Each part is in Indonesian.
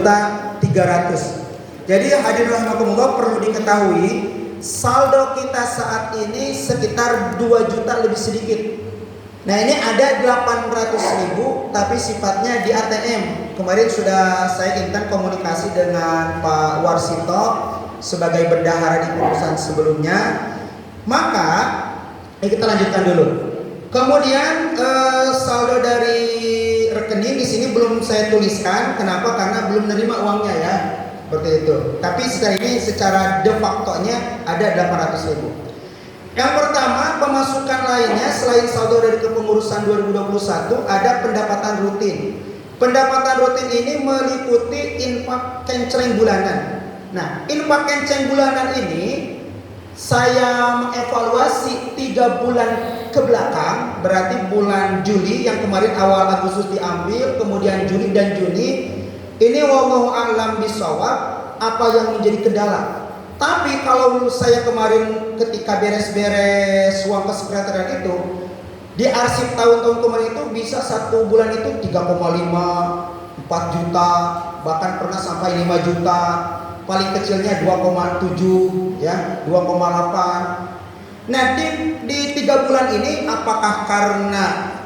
2.300.000. Jadi hadirin rahimakumullah, perlu diketahui saldo kita saat ini sekitar 2 juta lebih sedikit. Nah ini ada 800.000 tapi sifatnya di ATM. Kemarin sudah saya intens komunikasi dengan Pak Warsito sebagai bendahara di perusahaan sebelumnya. Maka kita lanjutkan dulu. Kemudian saldo dari rekening di sini belum saya tuliskan. Kenapa? Karena belum menerima uangnya ya. Seperti itu. Tapi sekarang ini secara de facto-nya ada 800.000. Yang pertama, pemasukan lainnya selain saldo dari kepengurusan 2021 ada pendapatan rutin. Pendapatan rutin ini meliputi infak kenceng bulanan. Nah, infak kenceng bulanan ini saya mengevaluasi 3 bulan ke belakang, berarti bulan Juli yang kemarin awal Agustus diambil, kemudian Juli dan Juni. Ini wallahu a'lam bishawab apa yang menjadi kendala. Tapi kalau saya kemarin ketika beres-beres uang kesekretarian itu, di arsip tahun-tahun kemarin itu bisa 1 bulan itu 3,5, 4 juta, bahkan pernah sampai 5 juta. Paling kecilnya 2,7 ya, 2,8. Nah di 3 bulan ini apakah karena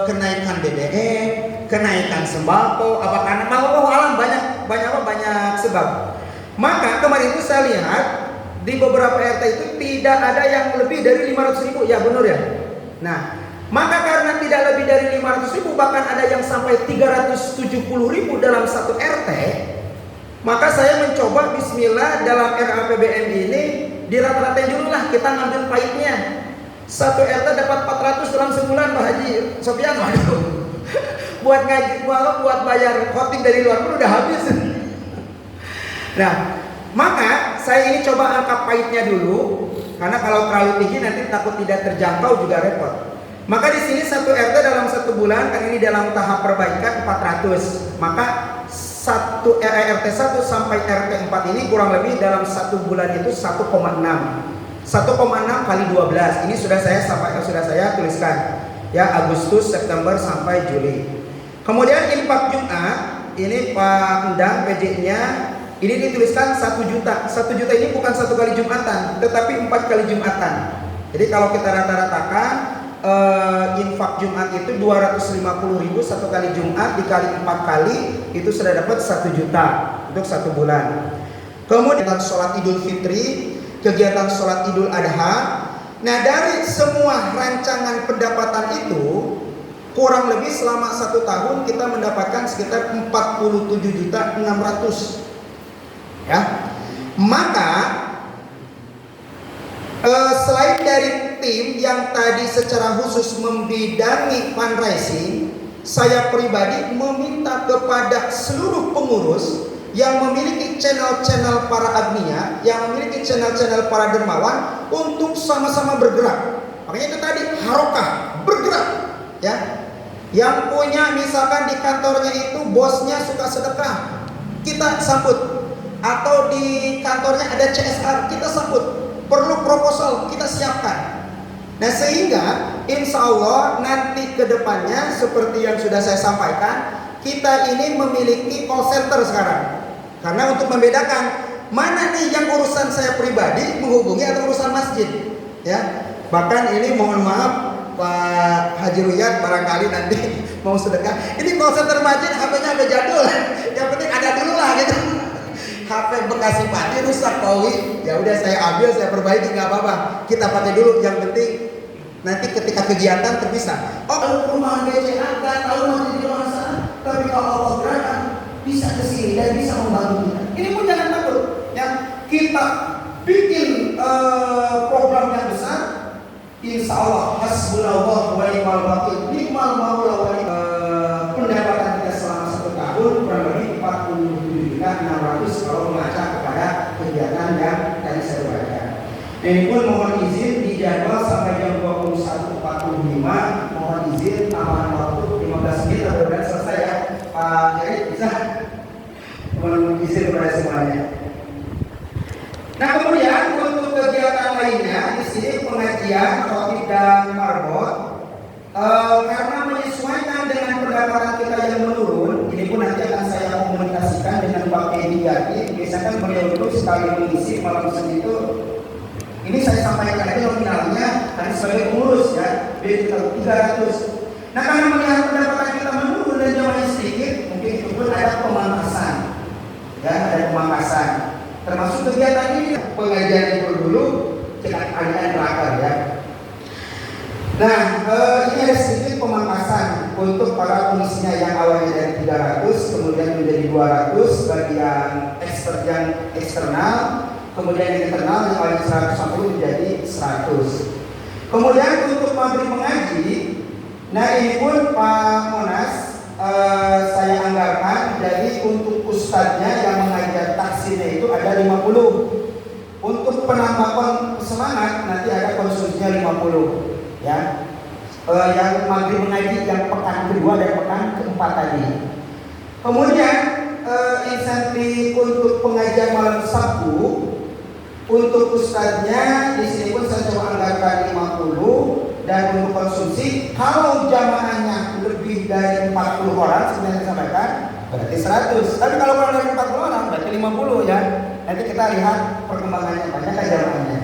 kenaikan BBM, kenaikan sembako, apa karena wallahu alam banyak sebab. Maka kemarin itu saya lihat di beberapa RT itu tidak ada yang lebih dari 500.000, ya benar ya. Nah, maka karena tidak lebih dari 500.000, bahkan ada yang sampai 370.000 dalam satu RT, maka saya mencoba bismillah dalam RAPBN ini dirata-ratain dulu lah, kita ngambil pahitnya. Satu RT dapat 400 dalam sebulan Pak Haji Sofyan, waduh. Buat ngaji, buat bayar hosting dari luar pun udah habis. Nah, maka saya ini coba angka pahitnya dulu, karena kalau terlalu tinggi nanti takut tidak terjangkau juga repot. Maka di sini satu RT dalam 1 bulan, kan ini dalam tahap perbaikan 400. Maka RT 1 sampai RT 4 ini kurang lebih dalam 1 bulan itu 1,6. 1,6 kali 12. Ini sudah saya tuliskan. Ya, Agustus, September sampai Juli. Kemudian infak Jumat, ini Pak Endang PJ-nya ini dituliskan 1 juta. 1 juta ini bukan 1 kali Jumatan, tetapi 4 kali Jumatan. Jadi kalau kita rata-ratakan infak Jumat itu 250.000 1 kali Jumat dikali 4 kali itu sudah dapat 1 juta untuk 1 bulan. Kemudian sholat Idul Fitri, kegiatan sholat Idul Adha. Nah dari semua rancangan pendapatan itu kurang lebih selama 1 tahun kita mendapatkan sekitar 47.600.000. Ya, maka selain dari tim yang tadi secara khusus membidangi fundraising, saya pribadi meminta kepada seluruh pengurus yang memiliki channel-channel para agnia, yang memiliki channel-channel para dermawan untuk sama-sama bergerak. Makanya itu tadi harokah, bergerak, ya. Yang punya misalkan di kantornya itu bosnya suka sedekah, kita sambut. Atau di kantornya ada CSR, kita sambut. Perlu proposal, kita siapkan. Nah sehingga insya Allah nanti ke depannya seperti yang sudah saya sampaikan, kita ini memiliki call center sekarang. Karena untuk membedakan mana nih yang urusan saya pribadi menghubungi atau urusan masjid, ya. Bahkan ini mohon maaf Pak Haji Ruyat barangkali nanti mau sedekah. Ini call center masjid, HP-nya agak jadul. Yang penting ada dulu lah gitu. HP Bekasi Pati rusak Pawi, ya udah saya ambil, saya perbaiki, nggak apa-apa. Kita pakai dulu, yang penting nanti ketika kegiatan terpisah. Oh, kalau perumahan BCA nggak tahu masih di luar sana, tapi kalau Allah berkenan bisa kesini dan bisa membantu kita. Ini pun jangan takut, ya kita bikin program yang besar. Insya Allah hasbunallah wa ni'mal wakil, ni'mal maula wa pendapatan kita selama 1 tahun kurang lebih 47.600.000 kalau mengaca kepada kegiatan yang tadi saya baca. Ini pun mohon izin di jadwal sampai jam 21.45. Mohon izin tambahan waktu 15 menit mudah-mudahan selesai ya. Pak Jerry bisa mohon izin kepada semuanya. Nah kemudian untuk kegiatan lainnya di sini pengajian khotib dan marbot karena menyesuaikan dengan pendapatan kita yang menurun, ini pun nanti akan saya komunikasikan mediatif. Biasanya kan beliau itu sekali mengisi malam Senin itu, ini saya sampaikan aja nominalnya hanya sebagai pengurus ya, dia 300. Nah karena melihat pendapatan kita menurun dan jamaahnya sedikit, mungkin itu pun ada pemangkasan, ya ada pemangkasan. Termasuk kegiatan ini pengajian itu dulu cekat aliran terakhir ya. Nah ini ada sedikit pemangkasan untuk para pengisinya yang awalnya dari 300 kemudian menjadi 200 bagi yang eksternal, kemudian yang internal yang awalnya 150 menjadi 100. Kemudian untuk maghrib mengaji, nah ini pun Pak Monas saya anggarkan, jadi untuk ustadznya yang mengajar taksirnya itu ada 50. Untuk penambahan semangat nanti ada konsumsinya 50 ya. Yang maghrib mengaji yang pekan kedua dan pekan keempat tadi. Kemudian insentif untuk pengajian malam Sabtu untuk ustadznya di sini pun saya coba anggarkan 50, dan untuk konsumsi kalau jamaahnya lebih dari 40 orang sebenarnya saya sampaikan berarti 100. Tapi kalau kurang dari 40 orang berarti 50 ya. Nanti kita lihat perkembangannya banyak jamaahnya.